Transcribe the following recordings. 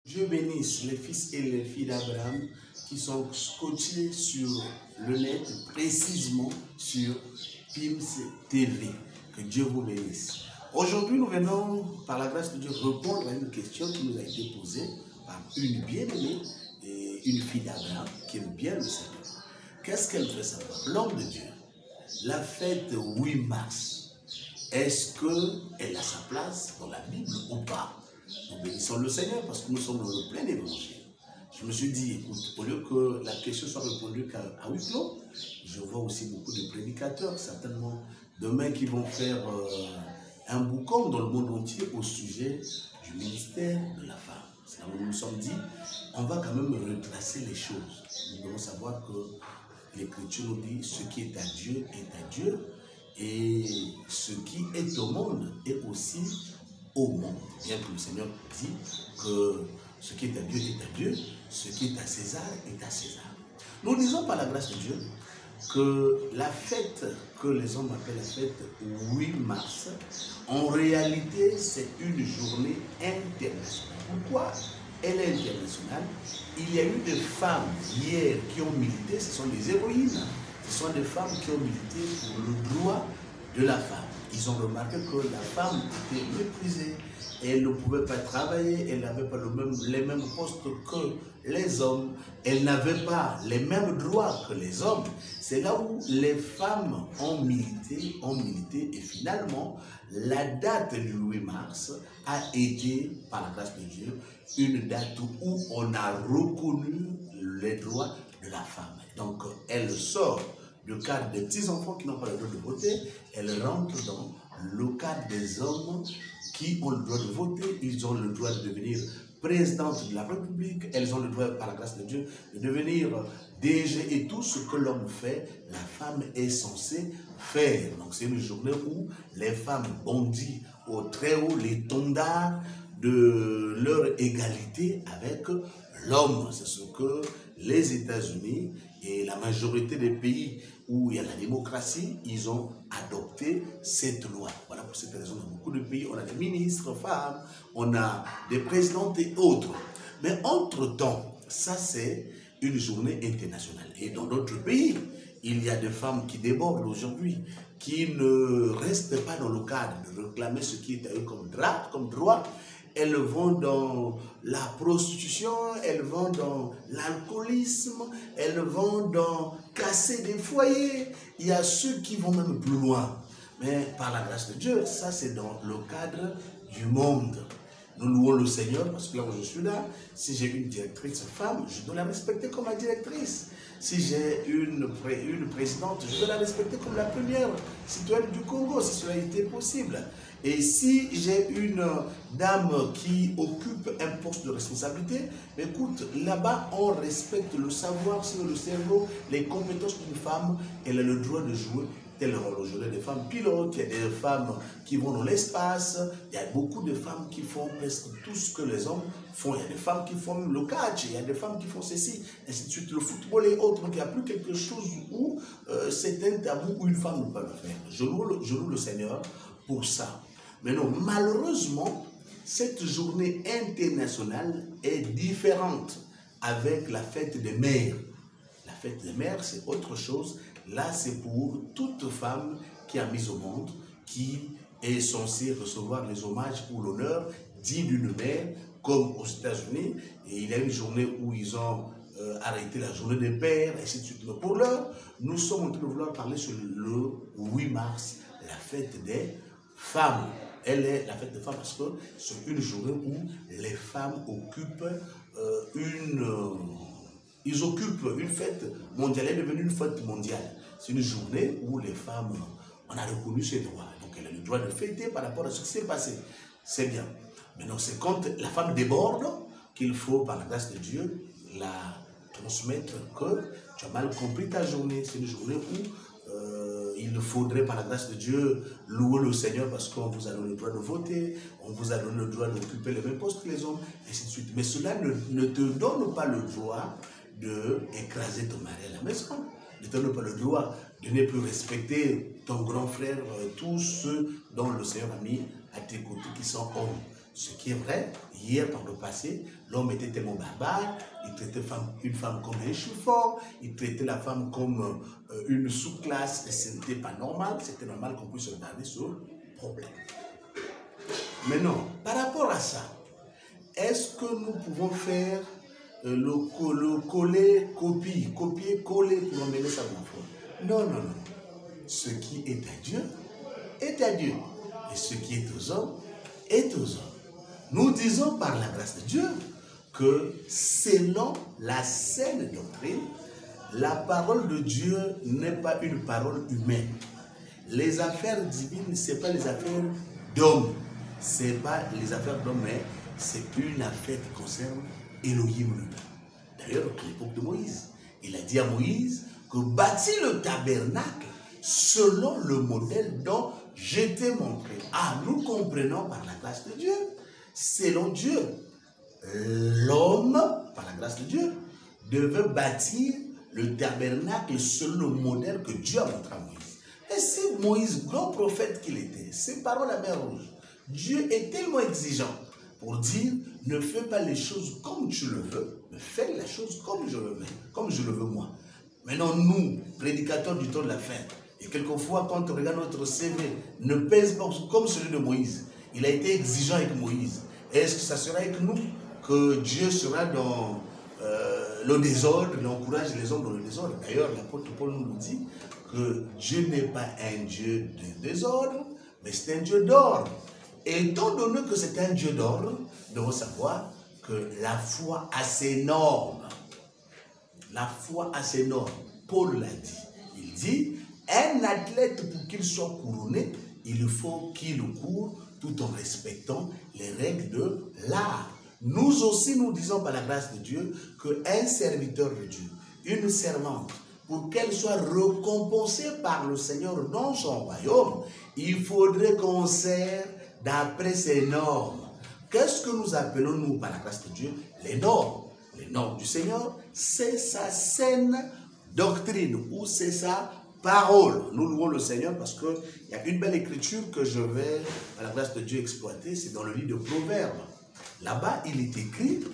Dieu bénisse les fils et les filles d'Abraham qui sont scotchés sur le net, précisément sur PIMS TV. Que Dieu vous bénisse. Aujourd'hui, nous venons, par la grâce de Dieu, répondre à une question qui nous a été posée par une bien-aimée et une fille d'Abraham qui aime bien le Seigneur. Qu'est-ce qu'elle veut savoir? L'homme de Dieu, la fête 8 mars, est-ce qu'elle a sa place dans la Bible ou pas? Nous bénissons le Seigneur parce que nous sommes dans le plein évangile. Je me suis dit, écoute, au lieu que la question soit répondue qu'à huis clos, je vois aussi beaucoup de prédicateurs, certainement demain, qui vont faire un boucan dans le monde entier au sujet du ministère de la femme. C'est là où nous nous sommes dit, on va quand même retracer les choses. Nous devons savoir que l'Écriture nous dit, ce qui est à Dieu est à Dieu, et ce qui est au monde est aussi au monde. Bien que le Seigneur dit que ce qui est à Dieu est à Dieu, ce qui est à César est à César. Nous disons par la grâce de Dieu que la fête que les hommes appellent la fête 8 mars, en réalité c'est une journée internationale. Pourquoi elle est internationale? Il y a eu des femmes hier qui ont milité, ce sont des héroïnes, ce sont des femmes qui ont milité pour le droit de la femme. Ils ont remarqué que la femme était méprisée, elle ne pouvait pas travailler, elle n'avait pas les mêmes postes que les hommes, elle n'avait pas les mêmes droits que les hommes. C'est là où les femmes ont milité et finalement, la date du 8 mars a été, par la grâce de Dieu, une date où on a reconnu les droits de la femme. Donc, elle sort le cadre des petits-enfants qui n'ont pas le droit de voter, elle rentre dans le cadre des hommes qui ont le droit de voter, ils ont le droit de devenir présidente de la République, elles ont le droit, par la grâce de Dieu, de devenir DG et tout ce que l'homme fait, la femme est censée faire. Donc c'est une journée où les femmes bondissent au très haut les tondards de leur égalité avec l'homme. C'est ce que les États-Unis et la majorité des pays où il y a la démocratie, ils ont adopté cette loi. Voilà, pour cette raison, dans beaucoup de pays, on a des ministres femmes, on a des présidentes et autres. Mais entre-temps, ça c'est une journée internationale. Et dans d'autres pays, il y a des femmes qui débordent aujourd'hui, qui ne restent pas dans le cadre de réclamer ce qui est à eux comme droit. Elles vont dans la prostitution, elles vont dans l'alcoolisme, elles vont dans casser des foyers. Il y a ceux qui vont même plus loin. Mais par la grâce de Dieu, ça c'est dans le cadre du monde. Nous louons le Seigneur parce que là où je suis là, si j'ai une directrice femme, je dois la respecter comme ma directrice. Si j'ai une présidente, je dois la respecter comme la première citoyenne du Congo, si cela était possible. Et si j'ai une dame qui occupe un poste de responsabilité, écoute, là-bas, on respecte le savoir sur le cerveau, les compétences d'une femme, elle a le droit de jouer tel rôle. Aujourd'hui, des femmes pilotes, il y a des femmes qui vont dans l'espace, il y a beaucoup de femmes qui font presque tout ce que les hommes font. Il y a des femmes qui font le catch, il y a des femmes qui font ceci, ainsi de suite, le football et autres. Donc il n'y a plus quelque chose où c'est un tabou où une femme ne peut le faire. Je loue le Seigneur pour ça. Mais non, malheureusement, cette journée internationale est différente avec la fête des mères. La fête des mères, c'est autre chose. Là, c'est pour toute femme qui a mis au monde, qui est censée recevoir les hommages ou l'honneur dit d'une mère, comme aux États-Unis. Et il y a une journée où ils ont arrêté la journée des pères, et ainsi de suite. Mais pour l'heure, nous sommes en train de vouloir parler sur le 8 mars, la fête des femmes. Elle est la fête des femmes parce que c'est une journée où les femmes occupent ils occupent une fête mondiale. Elle est devenue une fête mondiale. C'est une journée où les femmes, on a reconnu ses droits. Donc elle a le droit de fêter par rapport à ce qui s'est passé. C'est bien. Maintenant, c'est quand la femme déborde qu'il faut, par la grâce de Dieu, la transmettre que tu as mal compris ta journée. C'est une journée où il faudrait, par la grâce de Dieu, louer le Seigneur parce qu'on vous a donné le droit de voter, on vous a donné le droit d'occuper les mêmes postes que les hommes, et ainsi de suite. Mais cela ne te donne pas le droit d'écraser ton mari à la maison. Ne te donne pas le droit de ne plus respecter ton grand frère, tous ceux dont le Seigneur a mis à tes côtés qui sont hommes. Ce qui est vrai, hier, par le passé, l'homme était tellement barbare, il traitait une femme comme un chou-fort, il traitait la femme comme une sous-classe, et ce n'était pas normal, c'était normal qu'on puisse regarder ce problème. Maintenant, par rapport à ça, est-ce que nous pouvons faire le copier-coller pour emmener ça dans la foi? Non, non, non. Ce qui est à Dieu est à Dieu. Et ce qui est aux hommes est aux hommes. Nous disons par la grâce de Dieu que selon la saine doctrine, la parole de Dieu n'est pas une parole humaine. Les affaires divines, ce n'est pas les affaires d'hommes. Ce n'est pas les affaires d'hommes, mais c'est une affaire qui concerne Elohim lui-même. D'ailleurs, à l'époque de Moïse, il a dit à Moïse que bâtit le tabernacle selon le modèle dont je t'ai montré. Ah, nous comprenons par la grâce de Dieu, selon Dieu, l'homme, par la grâce de Dieu, devait bâtir le tabernacle selon le modèle que Dieu a montré à Moïse. Et si Moïse, grand prophète qu'il était, ses paroles à la mer Rouge, Dieu est tellement exigeant pour dire, ne fais pas les choses comme tu le veux, mais fais la chose comme je le veux moi. Maintenant, nous, prédicateurs du temps de la fin, et quelquefois, quand on regarde notre CV, ne pèse pas comme celui de Moïse. Il a été exigeant avec Moïse. Est-ce que ça sera avec nous que Dieu sera dans le désordre, il encourage les hommes dans le désordre? D'ailleurs, l'apôtre Paul nous dit que Dieu n'est pas un Dieu de désordre, mais c'est un Dieu d'ordre. Et étant donné que c'est un Dieu d'ordre, nous devons savoir que la foi a ses normes. La foi a ses normes. Paul l'a dit. Il dit, un athlète, pour qu'il soit couronné, il faut qu'il court tout en respectant les règles de l'art. Nous aussi, nous disons par la grâce de Dieu qu'un serviteur de Dieu, une servante, pour qu'elle soit récompensée par le Seigneur dans son royaume, il faudrait qu'on sert d'après ses normes. Qu'est-ce que nous appelons, nous, par la grâce de Dieu? Les normes. Les normes du Seigneur, c'est sa saine doctrine ou c'est sa parole. Nous louons le Seigneur parce qu'il y a une belle écriture que je vais, par la grâce de Dieu, exploiter. C'est dans le livre de Proverbes. Là-bas, il est écrit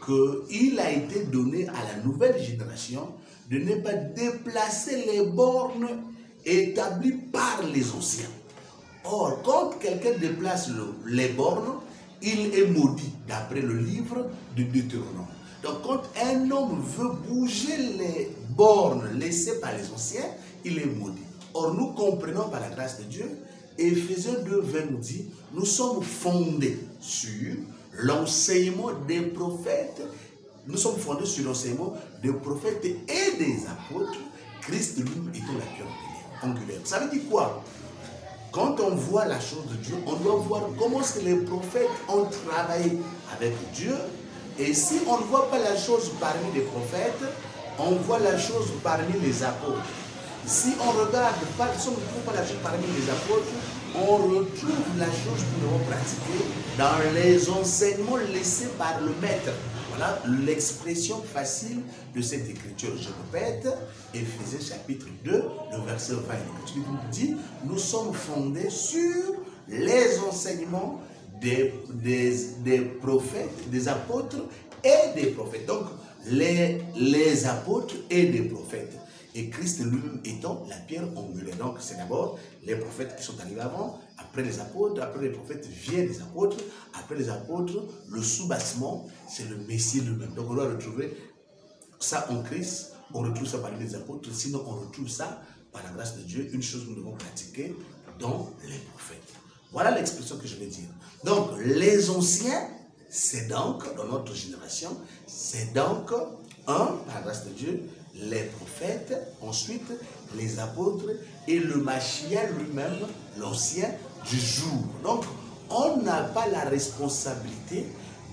qu'il a été donné à la nouvelle génération de ne pas déplacer les bornes établies par les anciens. Or, quand quelqu'un déplace les bornes, il est maudit, d'après le livre de Deutéronome. Donc, quand un homme veut bouger les bornes laissées par les anciens, il est maudit. Or, nous comprenons par la grâce de Dieu, Éphésiens 2, 20 nous dit, nous sommes fondés sur l'enseignement des prophètes. Nous sommes fondés sur l'enseignement des prophètes et des apôtres, Christ lui-même étant la pierre angulaire. Ça veut dire quoi? Quand on voit la chose de Dieu, on doit voir comment est-ce que les prophètes ont travaillé avec Dieu. Et si on ne voit pas la chose parmi les prophètes, on voit la chose parmi les apôtres. Si on regarde, si on ne trouve pas la chose parmi les apôtres, on retrouve la chose que nous devons pratiquer dans les enseignements laissés par le maître. Voilà l'expression facile de cette écriture. Je répète, Éphésiens chapitre 2, le verset 20. L'écriture nous dit, nous sommes fondés sur les enseignements des prophètes, des apôtres et des prophètes. Donc, les apôtres et des prophètes. Et Christ lui-même étant la pierre angulaire. Donc, c'est d'abord les prophètes qui sont arrivés avant, après les apôtres, après les prophètes viennent les apôtres, après les apôtres, le soubassement, c'est le Messie lui-même. Donc, on doit retrouver ça en Christ, on retrouve ça parmi les apôtres, sinon on retrouve ça par la grâce de Dieu, une chose que nous devons pratiquer dans les prophètes. Voilà l'expression que je vais dire. Donc, les anciens, c'est donc, dans notre génération, c'est donc, par la grâce de Dieu, les prophètes, ensuite les apôtres et le Mashiach lui-même, l'ancien du jour. Donc, on n'a pas la responsabilité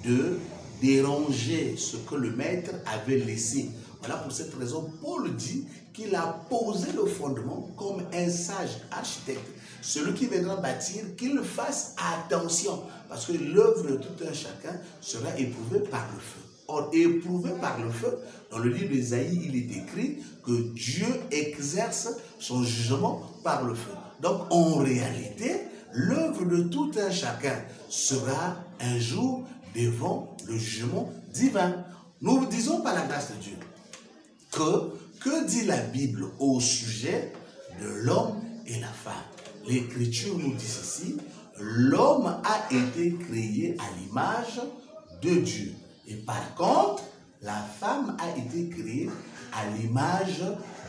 de déranger ce que le maître avait laissé. Voilà pour cette raison, Paul dit qu'il a posé le fondement comme un sage architecte. Celui qui viendra bâtir, qu'il fasse attention, parce que l'œuvre de tout un chacun sera éprouvée par le feu. Or, éprouvé par le feu, dans le livre d'Ésaïe, il est écrit que Dieu exerce son jugement par le feu. Donc, en réalité, l'œuvre de tout un chacun sera un jour devant le jugement divin. Nous disons par la grâce de Dieu que dit la Bible au sujet de l'homme et la femme? L'Écriture nous dit ceci: l'homme a été créé à l'image de Dieu. Et par contre, la femme a été créée à l'image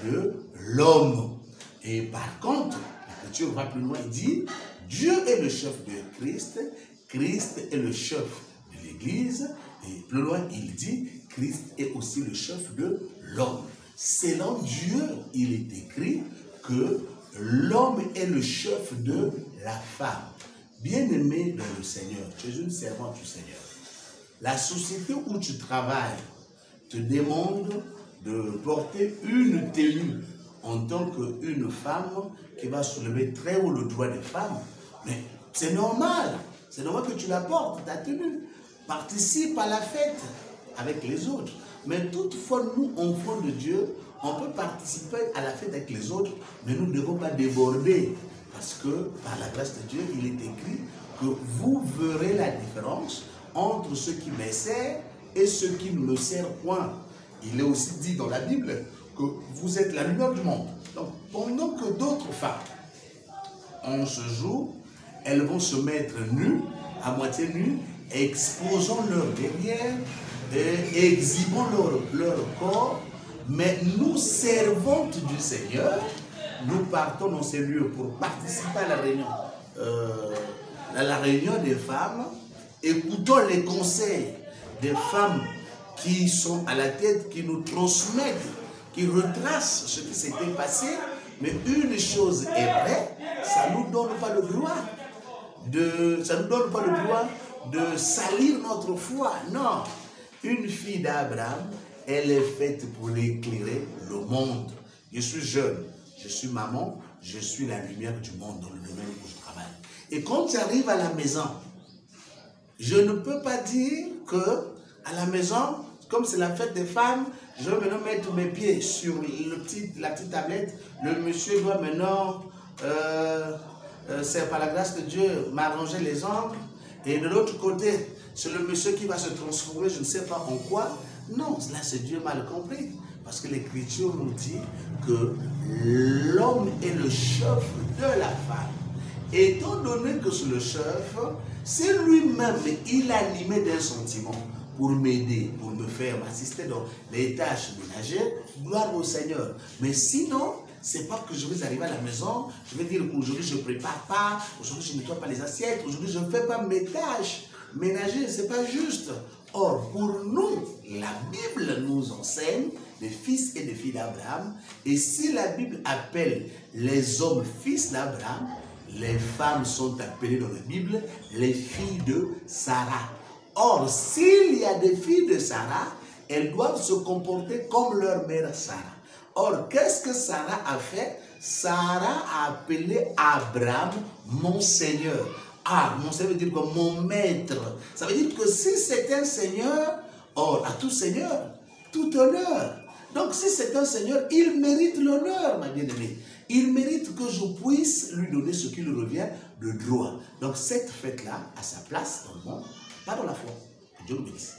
de l'homme. Et par contre, l'Écriture va plus loin, il dit: Dieu est le chef de Christ, Christ est le chef de l'Église. Et plus loin, il dit: Christ est aussi le chef de l'homme. Selon Dieu, il est écrit que l'homme est le chef de la femme. Bien-aimé dans le Seigneur, tu es une servante du Seigneur. La société où tu travailles te demande de porter une tenue en tant qu'une femme qui va soulever très haut le droit des femmes. Mais c'est normal que tu la portes, ta tenue. Participe à la fête avec les autres. Mais toutefois, nous, enfants de Dieu, on peut participer à la fête avec les autres, mais nous ne devons pas déborder. Parce que, par la grâce de Dieu, il est écrit que vous verrez la différence entre ceux qui me servent et ceux qui ne me servent point. Il est aussi dit dans la Bible que vous êtes la lumière du monde. Donc, pendant que d'autres femmes, en ce jour, elles vont se mettre nues, à moitié nues, exposant leur derrière, et exhibant leur corps, mais nous, servantes du Seigneur, nous partons dans ces lieux pour participer à la réunion des femmes, écoutons les conseils des femmes qui sont à la tête, qui nous transmettent, qui retracent ce qui s'était passé. Mais une chose est vraie, ça ne nous donne pas le droit de salir notre foi. Non, une fille d'Abraham, elle est faite pour éclairer le monde. Je suis jeune, je suis maman, je suis la lumière du monde dans le domaine où je travaille. Et quand tu arrives à la maison, je ne peux pas dire que à la maison, comme c'est la fête des femmes, je vais maintenant mettre mes pieds sur la petite tablette. Le monsieur doit maintenant, c'est par la grâce de Dieu, m'arranger les ongles. Et de l'autre côté, c'est le monsieur qui va se transformer, je ne sais pas en quoi. Non, là c'est Dieu mal compris. Parce que l'Écriture nous dit que l'homme est le chef de la femme. Étant donné que c'est le chef, c'est lui-même, il est animé d'un sentiment pour m'aider, pour me faire m'assister dans les tâches ménagères, gloire au Seigneur. Mais sinon, c'est pas que je vais arriver à la maison, je vais dire qu'aujourd'hui je ne prépare pas, aujourd'hui je ne nettoie pas les assiettes, aujourd'hui je ne fais pas mes tâches ménagères, c'est pas juste. Or, pour nous, la Bible nous enseigne des fils et des filles d'Abraham, et si la Bible appelle les hommes fils d'Abraham, les femmes sont appelées dans la Bible les filles de Sarah. Or, s'il y a des filles de Sarah, elles doivent se comporter comme leur mère Sarah. Or, qu'est-ce que Sarah a fait? Sarah a appelé Abraham mon Seigneur. Ah, mon Seigneur veut dire que mon maître. Ça veut dire que si c'est un Seigneur, or, à tout Seigneur, tout honneur. Donc, si c'est un Seigneur, il mérite l'honneur, ma bien-aimée. Il mérite que je puisse lui donner ce qui lui revient de droit. Donc, cette fête-là a sa place dans le monde, pas dans la foi. Que Dieu nous bénisse.